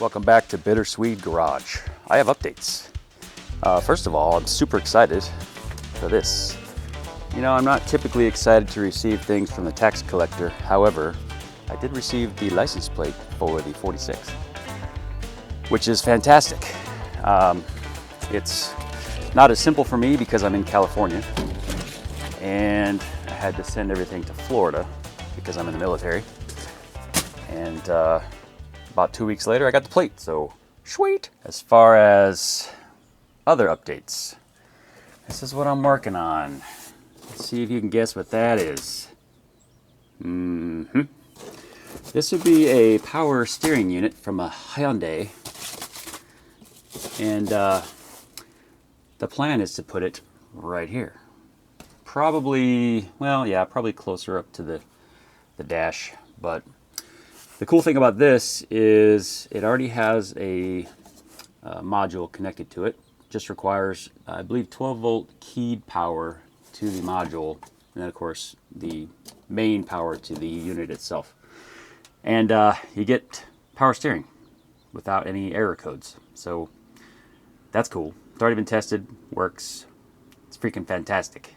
Welcome back to Bitter-Swede Garage. I have updates. First of all, I'm super excited for this. You know, I'm not typically excited to receive things from the tax collector. However, I did receive the license plate for the 46, which is fantastic. It's not as simple for me because I'm in California and I had to send everything to Florida because I'm in the military. And about 2 weeks later, I got the plate, so sweet. As far as other updates, this is what I'm working on. Let's see if you can guess what that is. This would be a power steering unit from a Hyundai, and the plan is to put it right here. Probably, well, yeah, probably closer up to the dash, but the cool thing about this is it already has a module connected to it. Just requires, I believe, 12 volt keyed power to the module, and then of course the main power to the unit itself. And you get power steering without any error codes. So that's cool. It's already been tested, works. It's freaking fantastic.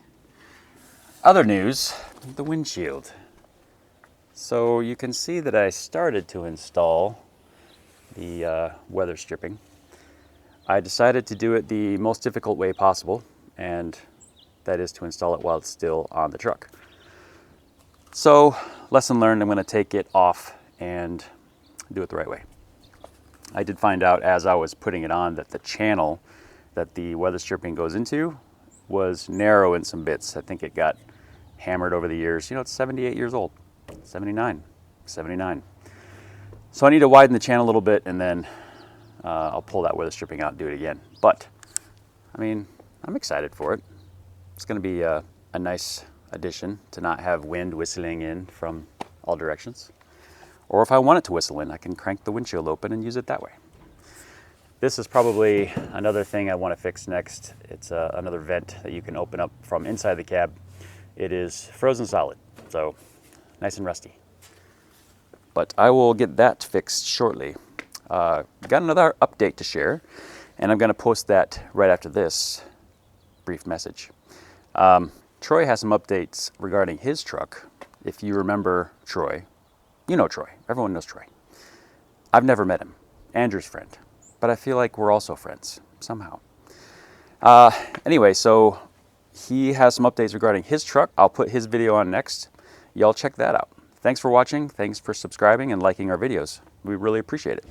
Other news, the windshield. So you can see that I started to install the weather stripping. I decided to do it the most difficult way possible, and that is to install it while it's still on the truck. So, lesson learned, I'm going to take it off and do it the right way. I did find out as I was putting it on that the channel that the weather stripping goes into was narrow in some bits. I think it got hammered over the years. You know, it's 78 years old. 79. So I need to widen the channel a little bit, and then I'll pull that weather stripping out and do it again. But, I mean, I'm excited for it. It's going to be a nice addition to not have wind whistling in from all directions. Or if I want it to whistle in, I can crank the windshield open and use it that way. This is probably another thing I want to fix next. It's another vent that you can open up from inside the cab. It is frozen solid, so nice and rusty. But I will get that fixed shortly. Got another update to share, and I'm going to post that right after this brief message. Troy has some updates regarding his truck. If you remember Troy, you know Troy. Everyone knows Troy. I've never met him. Andrew's friend. But I feel like we're also friends, somehow. Anyway, so he has some updates regarding his truck. I'll put his video on next. Y'all check that out. Thanks for watching. Thanks for subscribing and liking our videos. We really appreciate it.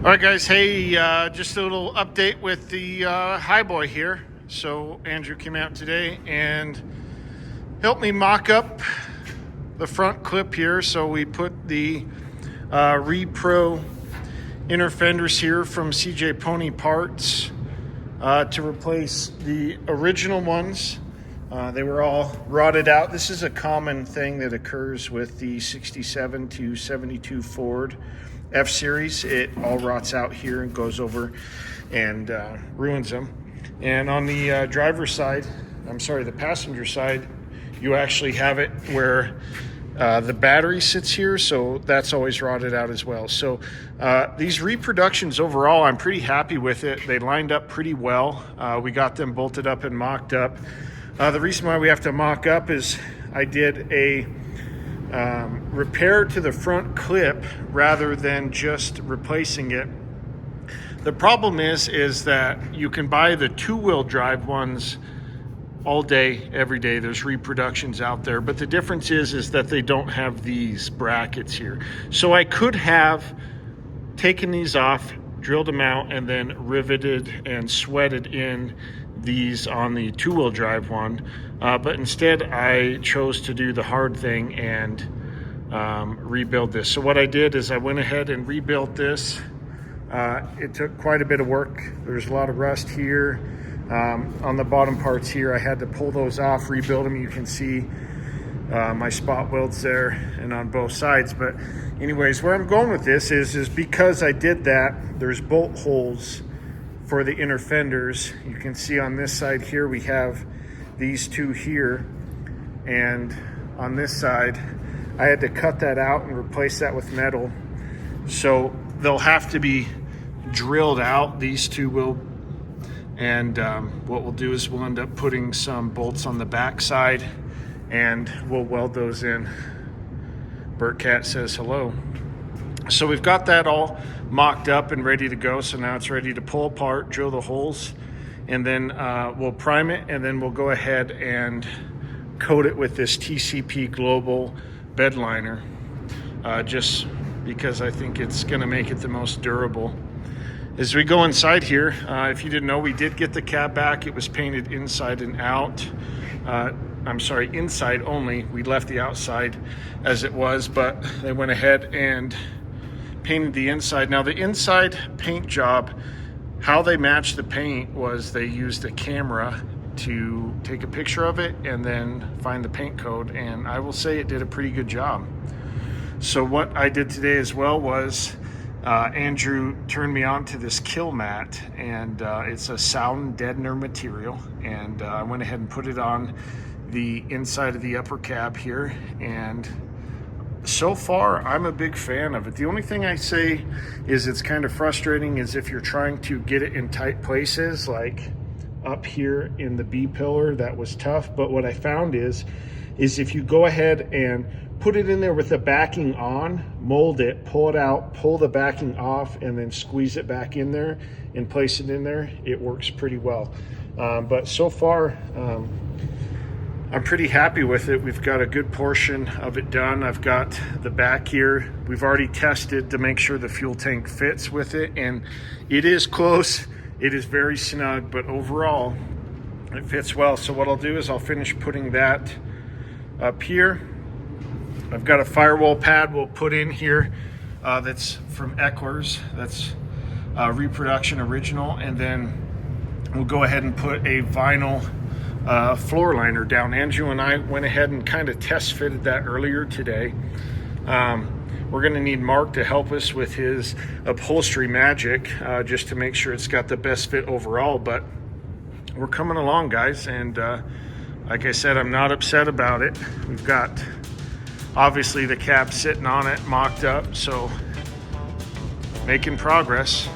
All right, guys. Hey, just a little update with the Highboy here. So Andrew came out today and helped me mock up the front clip here. So we put the Repro inner fenders here from CJ Pony Parts to replace the original ones. They were all rotted out. This is a common thing that occurs with the 67 to 72 Ford F-Series. It all rots out here and goes over and ruins them. And on the driver's side, the passenger side, you actually have it where the battery sits here, so that's always rotted out as well. So these reproductions overall, I'm pretty happy with it. They lined up pretty well. We got them bolted up and mocked up. The reason why we have to mock up is I did a repair to the front clip rather than just replacing it. The problem is that you can buy the two-wheel drive ones all day, every day. There's reproductions out there, but the difference is that they don't have these brackets here. So I could have taken these off, drilled them out, and then riveted and sweated in these on the two-wheel drive one, but instead I chose to do the hard thing and rebuild this. So what I did is I went ahead and rebuilt this. It took quite a bit of work. There's a lot of rust here. On the bottom parts here, I had to pull those off, rebuild them. You can see my spot welds there and on both sides. But anyways, where I'm going with this is because I did that, there's bolt holes for the inner fenders. You can see on this side here we have these two here, and on this side I had to cut that out and replace that with metal. So they'll have to be drilled out, these two will. And what we'll do is we'll end up putting some bolts on the back side and we'll weld those in. Burt Cat says hello. So we've got that all mocked up and ready to go. So now it's ready to pull apart, drill the holes, and then we'll prime it, and then we'll go ahead and coat it with this TCP Global bed liner, just because I think it's going to make it the most durable. As we go inside here, if you didn't know, we did get the cab back. It was painted inside and out. I'm sorry, inside only. We left the outside as it was, but they went ahead and painted the inside. Now the inside paint job, how they matched the paint was they used a camera to take a picture of it and then find the paint code, and I will say it did a pretty good job. So what I did today as well was Andrew turned me on to this kill mat, and it's a sound deadener material, and I went ahead and put it on the inside of the upper cab here, and so far I'm a big fan of it. The only thing I say is it's kind of frustrating is if you're trying to get it in tight places, like up here in the B pillar, that was tough. But what I found is if you go ahead and put it in there with the backing on, mold it, pull it out, pull the backing off, and then squeeze it back in there and place it in there, it works pretty well. But so far, I'm pretty happy with it. We've got a good portion of it done. I've got the back here. We've already tested to make sure the fuel tank fits with it, and it is close. It is very snug, but overall it fits well. So what I'll do is I'll finish putting that up here. I've got a firewall pad we'll put in here that's from Eckler's. That's reproduction original, and then we'll go ahead and put a vinyl floor liner down. Andrew and I went ahead and kind of test fitted that earlier today. We're going to need Mark to help us with his upholstery magic, just to make sure it's got the best fit overall. But we're coming along, guys, and like I said, I'm not upset about it. We've got obviously the cab sitting on it, mocked up, so making progress.